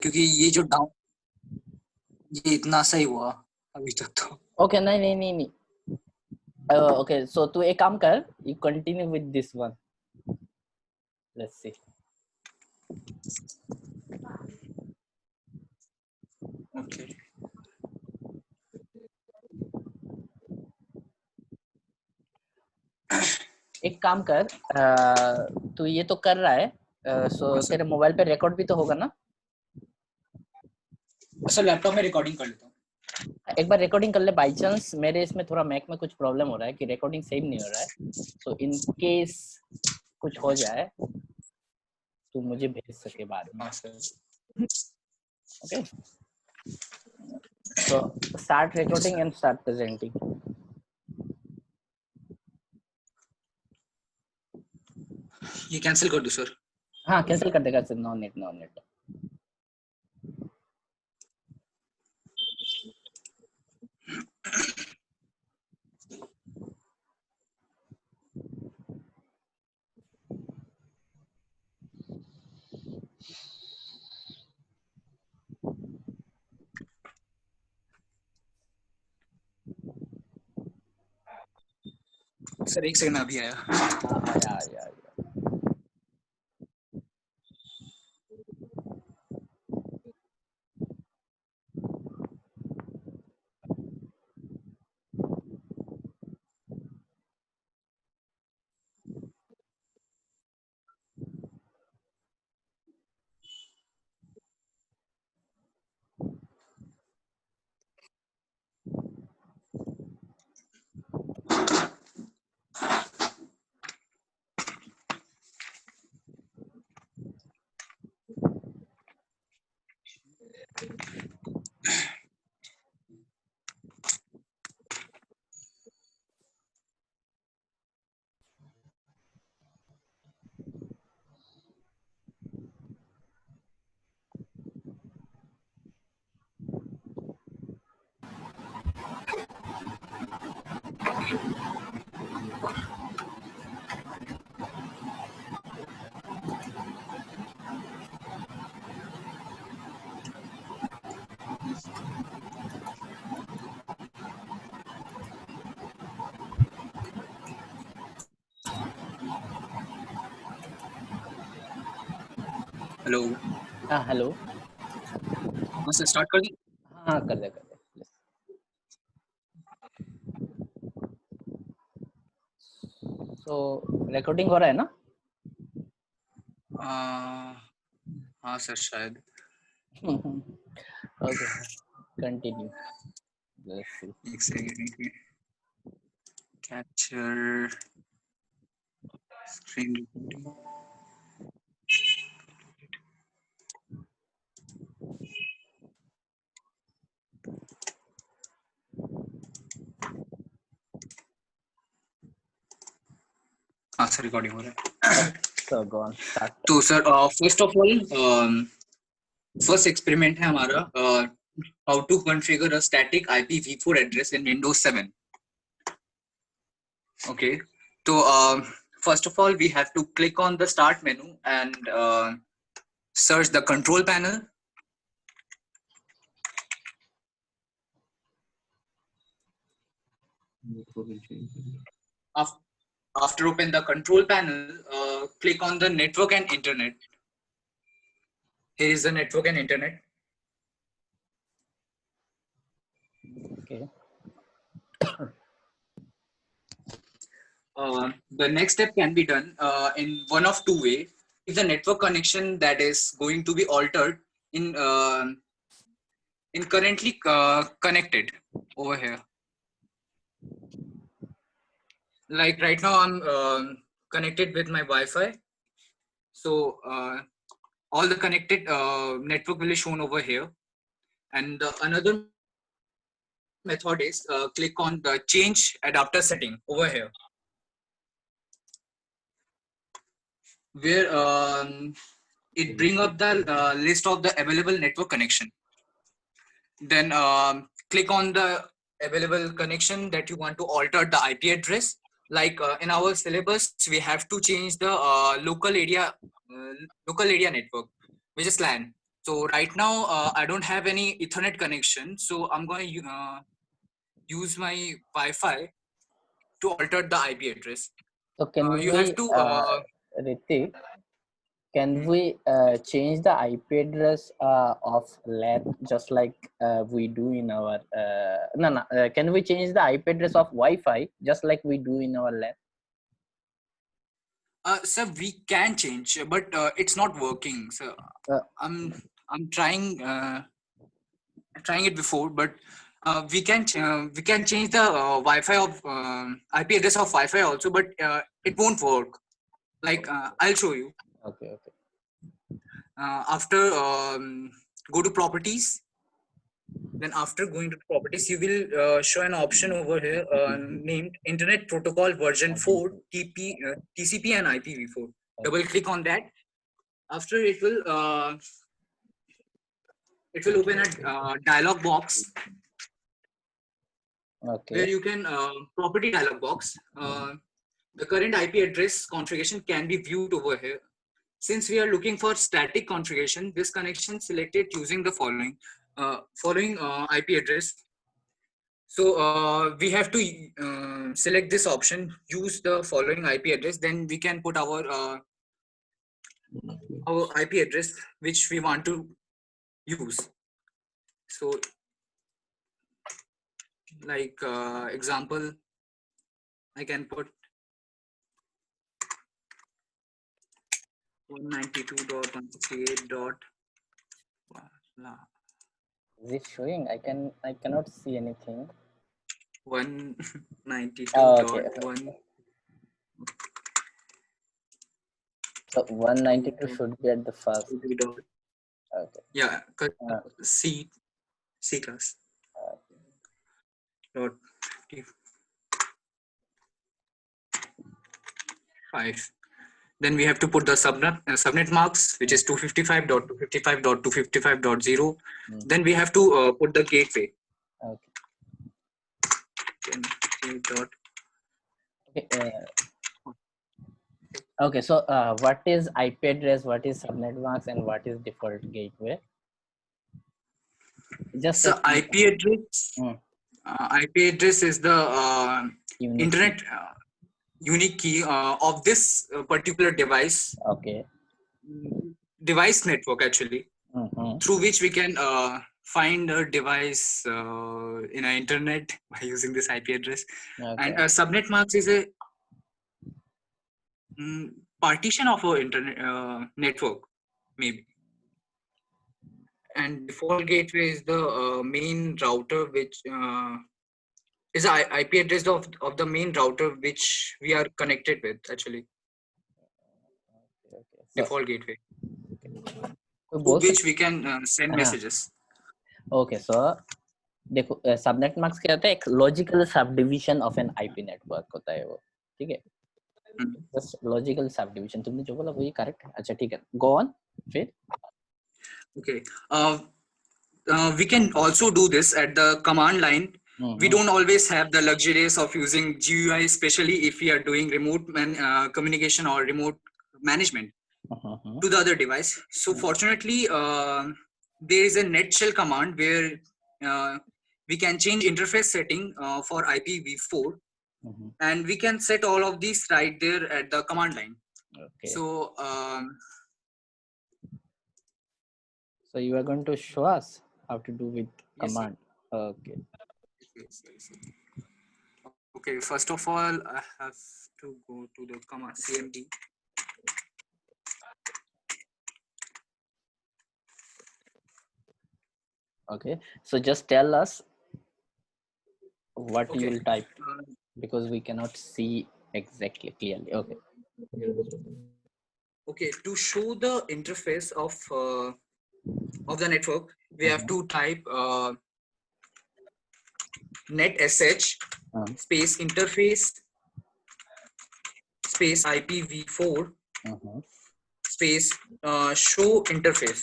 क्योंकि ये जो डाउन ये इतना सही हुआ अभी तक तो। ओके नहीं ओके सो तू एक काम कर, you continue with this one, let's see. Okay एक काम कर, तू ये तो कर रहा है, सो तेरे मोबाइल पे रिकॉर्ड भी तो होगा ना? सर लैपटॉप में रिकॉर्डिंग कर लेता हूँ। एक बार रिकॉर्डिंग कर ले, बाई चांस मेरे इसमें थोड़ा मैक में कुछ प्रॉब्लम हो रहा है कि रिकॉर्डिंग सेव नहीं हो रहा है, सो इन केस कुछ हो जाए तो मुझे भेज सके बाद में। हाँ sir. Okay so start recording and start presenting. ये कैंसिल कर दो सर। हाँ कैंसिल कर देगा सर, नो नेट। सर एक सेकंड अभी आया। आया। हेलो। हाँ हेलो। हाँ सर स्टार्ट कर दी। हाँ कर दे। सो रिकॉर्डिंग हो रहा है ना? हाँ सर शायद। Okay continue, let's see. एक सेकंड। Capture screen recording. हाँ सर रिकॉर्डिंग हो रहा है। So go on, start. तो sir first of all first experiment है हमारा how to configure a static IPv4 address in Windows 7। Okay तो first of all we have to click on the start menu and search the control panel. After open the control panel, click on the network and internet. Here is the network and internet. Okay. The next step can be done in one of two ways. If the network connection that is going to be altered in currently connected over here. Like right now I'm connected with my Wi-Fi, so all the connected network will be shown over here. And another method is click on the change adapter setting over here, where it bring up the list of the available network connection. Then click on the available connection that you want to alter the IP address. Like in our syllabus we have to change the local area network, which is LAN. So right now I don't have any Ethernet connection, so I'm going to use my Wi-Fi to alter the IP address. So can You we, have to Ritik, can hmm. we change the IP address of lab just like we do in our can we change the IP address of Wi-Fi just like we do in our lab? Sir, we can change, but it's not working. So Uh, I'm trying it before, but we can change the Wi-Fi of IP address of Wi-Fi also, but it won't work. Like I'll show you. okay. After go to properties. Then after going to properties, you will show an option over here named Internet Protocol version 4 TCP and IPv4. Double click on that. After it will open a dialog box Okay. where you can property dialog box. The current IP address configuration can be viewed over here. Since we are looking for static configuration, this connection selected using the following IP address. So we have to select this option, use the following IP address, then we can put our IP address which we want to use. So like example, I can put 192.168. Is it showing? I cannot see anything. 192.1. So 192 should be at the first. Okay. Yeah, C class. Dot 5. Then we have to put the subnet marks, which is 255.255.255.0. Then we have to put the gateway. Okay. Okay. Okay. So what is IP address? What is subnet marks? And what is default gateway? Just so IP address. IP address is the internet unique key of this particular device. Okay. Device network actually, through which we can find a device in the internet by using this IP address. Okay. And subnet marks is a partition of our internet network, maybe. And default gateway is the main router, which is the IP address of the main router which we are connected with actually. Okay. Default gateway. तो Through which we can send messages. Okay, so देखो subnet marks क्या होता है, एक logical sub division of N IP network होता है वो, ठीक है, बस लॉजिकल सब डिवीजन, तुमने जो बोला वही करेक्ट है. अच्छा ठीक है, गो ऑन. फिर okay, we can also do this at the command line. We don't always have the luxuries of using GUI, especially if we are doing remote communication or remote management to the other device. So fortunately, there is a netshell command where we can change interface setting for IPv4, and we can set all of these right there at the command line. Okay. So so you are going to show us how to do with command. Yes. Okay. Okay, first of all, I have to go to the command CMD. Okay, so just tell us what you will type, because we cannot see exactly clearly. Okay. Okay, to show the interface of the network, we have to type net sh space interface space IPv4 space show interface.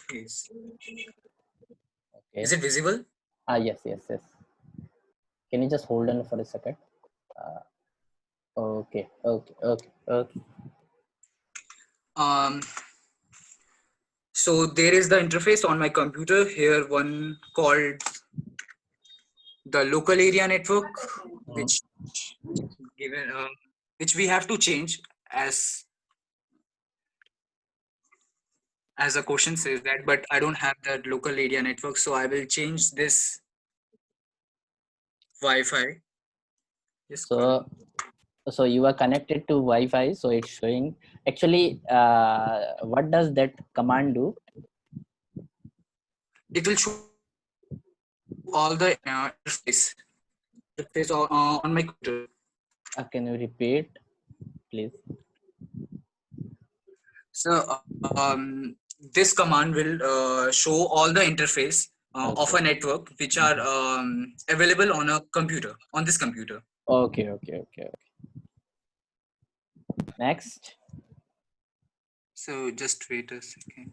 Okay. Is it visible? Yes. Can you just hold on for a second? Okay. So there is the interface on my computer here, one called the local area network, which given which we have to change as a question says that, but I don't have that local area network, so I will change this Wi-Fi. Just So you are connected to Wi-Fi, so it's showing. Actually, what does that command do? it will show all the interface on my computer. Can you repeat, please? So this command will show all the interface of a network which are available on a computer, on this computer. Okay. Next. So just wait a second.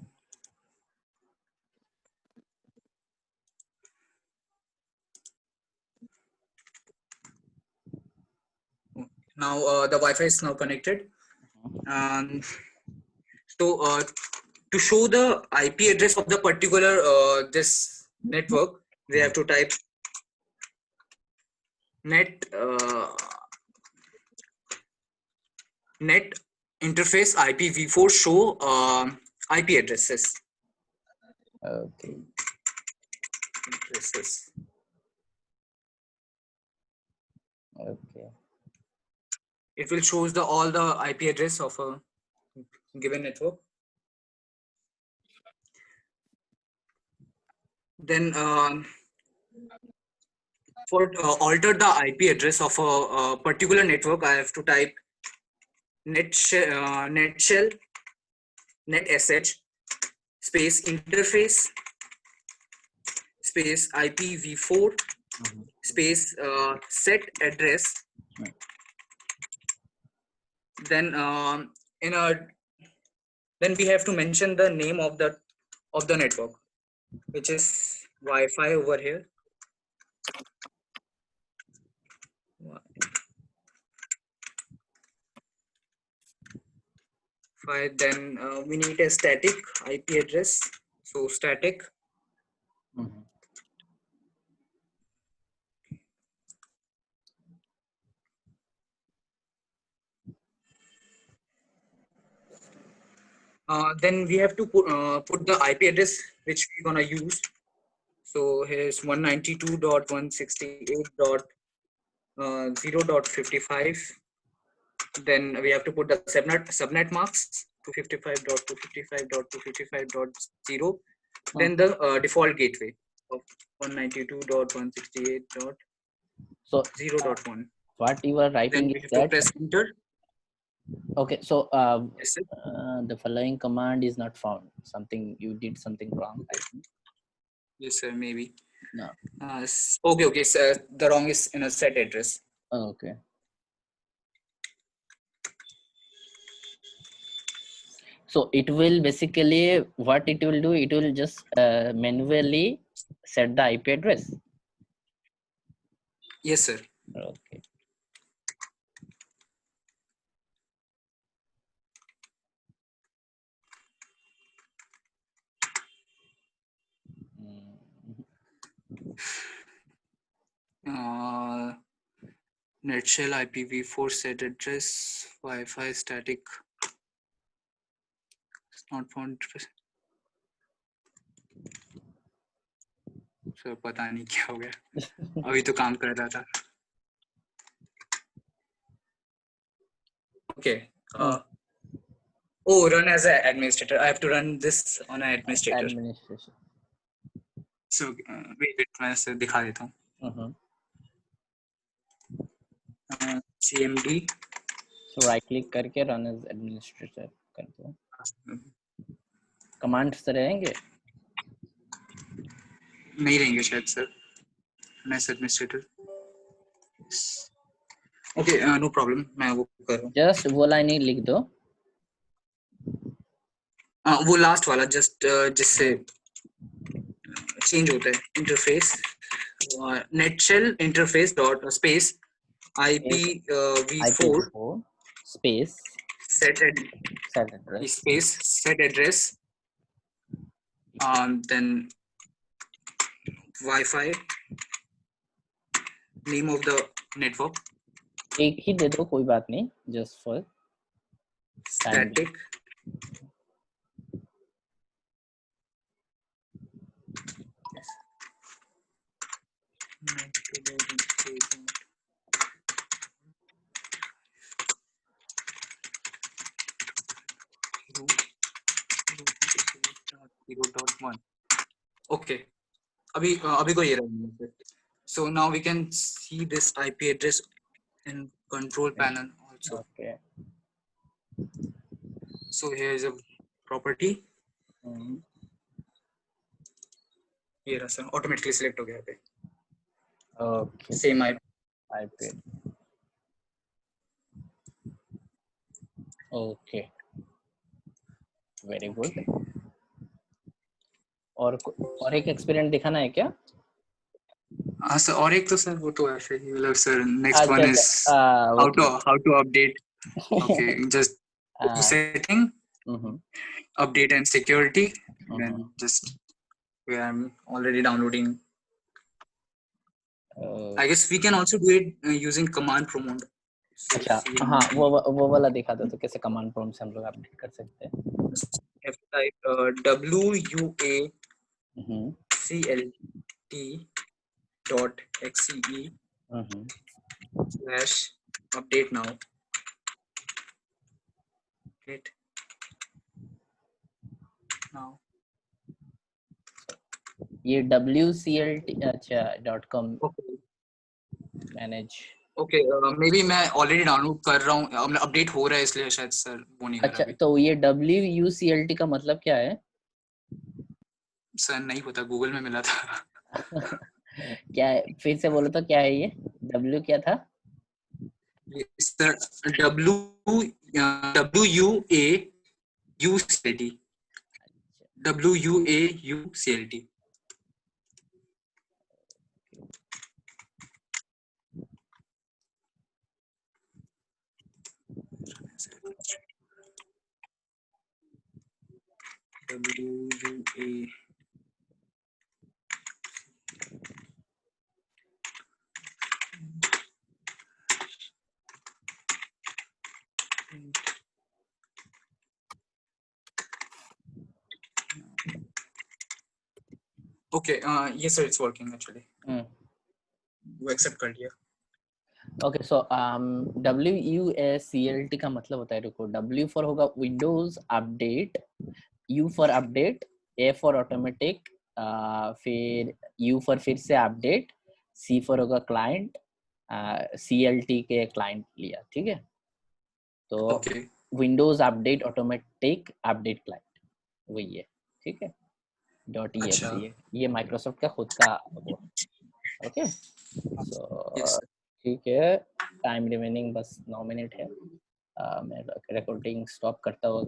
Now the Wi-Fi is now connected. So to show the IP address of the particular this network, we have to type net interface IPv4 show IP addresses. Okay. Addresses. Okay. It will shows the all the IP address of a given network. Then for alter the IP address of a particular network, I have to type netshell netsh space interface space IPv4 space set address. Then then we have to mention the name of the network, which is Wi-Fi over here. Then we need a static IP address. So static. Then we have to put the IP address which we're gonna use. So here's 192.168.0.55. Then we have to put the subnet marks 255.255.255.0. Then the default gateway of 192.168.0.1. What you are writing then we is have that. to press enter. Okay, so Yes, the following command is not found. Something you did something wrong, I think. Yes, sir. Maybe. No. Okay. So the wrong is in a set address. Okay. So it will basically, what it will do, it will just manually set the IP address. Yes, sir. Okay. Netshell IPv4 set address Wi-Fi static. It's not found. So पता नहीं क्या हो गया. अभी तो काम कर रहा था. Okay. Run as an administrator. I have to run this on an administrator. Administration. So wait, मैं इसे दिखा देता हूँ. CMD. So right click करके run as administrator करते हैं. Commands रहेंगे? नहीं रहेंगे शायद sir. Run as administrator. Okay, no problem. मैं वो कर रहा हूँ. Just वो line ही लिख दो. वो last वाला just जिससे change होता है interface. Netshell interface dot space IPv4 space set address. space set address, then Wi-Fi, name of the network, एक ही दे दो, कोई बात नहीं, just for time. static, okay. अभी को ये रहा. So now we can see this IP address in control panel also. Okay. So here is a property. ये रहा सर, automatically select हो गया पे. Okay. Same IP. Okay. Very good. और एक एक्सपेरिमेंट दिखाना है क्या? हाँ सर, और एक तो सर वो तो ऐसे ही मतलब sir. Next one is how to update. Okay, just setting, update and security. Then just where I'm already downloading. I guess we can also do it using command prompt. अच्छा, हाँ वो वाला दिखा दो तो कैसे कमांड प्रॉम्प्ट से हम लोग अपडेट कर सकते हैं. type waclt.xe /update now. Update now. ये wclt अच्छा .com manage. Okay, may be मैं ऑलरेडी डाउनलोड कर रहा हूँ, अपडेट हो रहा है इसलिए शायद सर वो नहीं कर रहा. अच्छा, तो ये wclt का मतलब क्या है? सर नहीं पता, गूगल में मिला था. क्या है, फिर से बोलो तो क्या है ये? W क्या था? Sir WUAUCLT. WUAUCLT. WUA. Okay, yes sir, it's working actually. वो accept कर लिया. Okay, so WUACLT का मतलब होता है, रुको, W for होगा Windows Update, U for Update, A for Automatic, फिर U for फिर से Update, C for होगा Client, CLT के Client लिया, ठीक है? तो Okay. Windows Update Automatic Update Client वही है, ठीक है? .exe ये माइक्रोसॉफ्ट का खुद का वो. ओके, सो ठीक है, टाइम रिमेनिंग बस 9 मिनट है. मैं रिकॉर्डिंग स्टॉप करता हूँ.